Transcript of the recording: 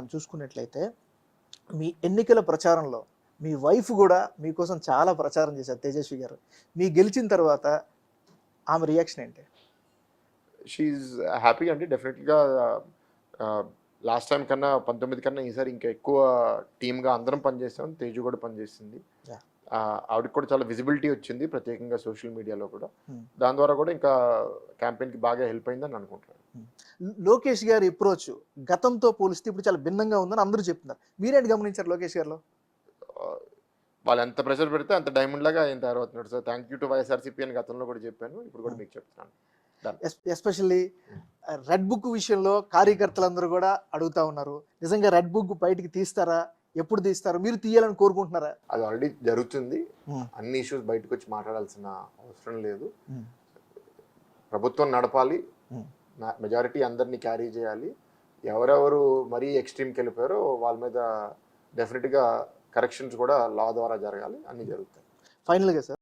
మనం చూసుకున్నట్లయితే మీ ఎన్నికల ప్రచారంలో మీ వైఫ్ కూడా మీకోసం చాలా ప్రచారం చేశారు తేజస్వి గారు. మీ గెలిచిన తర్వాత ఆమె రియాక్షన్ ఏంటి? షీఈ్ హ్యాపీ అండి. డెఫినెట్‌గా లాస్ట్ టైం కన్నా 19 కన్నా ఈసారి ఇంకా ఎక్కువ టీమ్‌గా అందరం పనిచేసాం. తేజు కూడా పనిచేసింది. యాహ్! ఆవిడకి కూడా చాలా విజిబిలిటీ వచ్చింది, ప్రత్యేకంగా సోషల్ మీడియాలో కూడా. హ్మ్. దాని ద్వారా కూడా ఇంకా క్యాంపెయిన్‌కి బాగా హెల్ప్ అయిందని అనుకుంటున్నాను. లోకేష్ గారి అప్రోచ్ గతంతో పోలిస్తే ఇప్పుడు చాలా భిన్నంగా ఉందని అందరూ చెప్తున్నారు. మీరేంటి గమనించారు లోకేష్ గారిలో? ఆహ్, వాళ్ళు ఎంత ప్రెషర్ పెడితే అంత డైమండ్ లాగా ఆయన తయారవుతున్నాడు. So thank you to YSRCP అని గతంలో కూడా చెప్పాను. ఇప్పుడు కూడా మీకు చెప్తున్నాను. డన్. ఎస్పెషల్లీ రెడ్ బుక్ విషయంలో కార్యకర్తలందరూ కూడా అడుగుతా ఉన్నారు. నిజంగా రెడ్ బుక్ బయటికి తీస్తారా? ఎప్పుడు తీస్తారు? మీరు తీయాలని కోరుకుంటున్నారా? అది ఆల్రెడీ జరుగుతుంది. అన్ని ఇష్యూస్ బయటకు వచ్చి మాట్లాడాల్సిన అవసరం లేదు. ప్రభుత్వం నడపాలి. మెజారిటీ అందరినీ క్యారీ చేయాలి. ఎవరెవరు మరీ ఎక్స్ట్రీమ్కి వెళ్ళిపోయారో వాళ్ళ మీద డెఫినెట్గా కరెక్షన్స్ కూడా లా ద్వారా జరగాలి. అన్నీ జరుగుతాయి. ఫైనల్గా సార్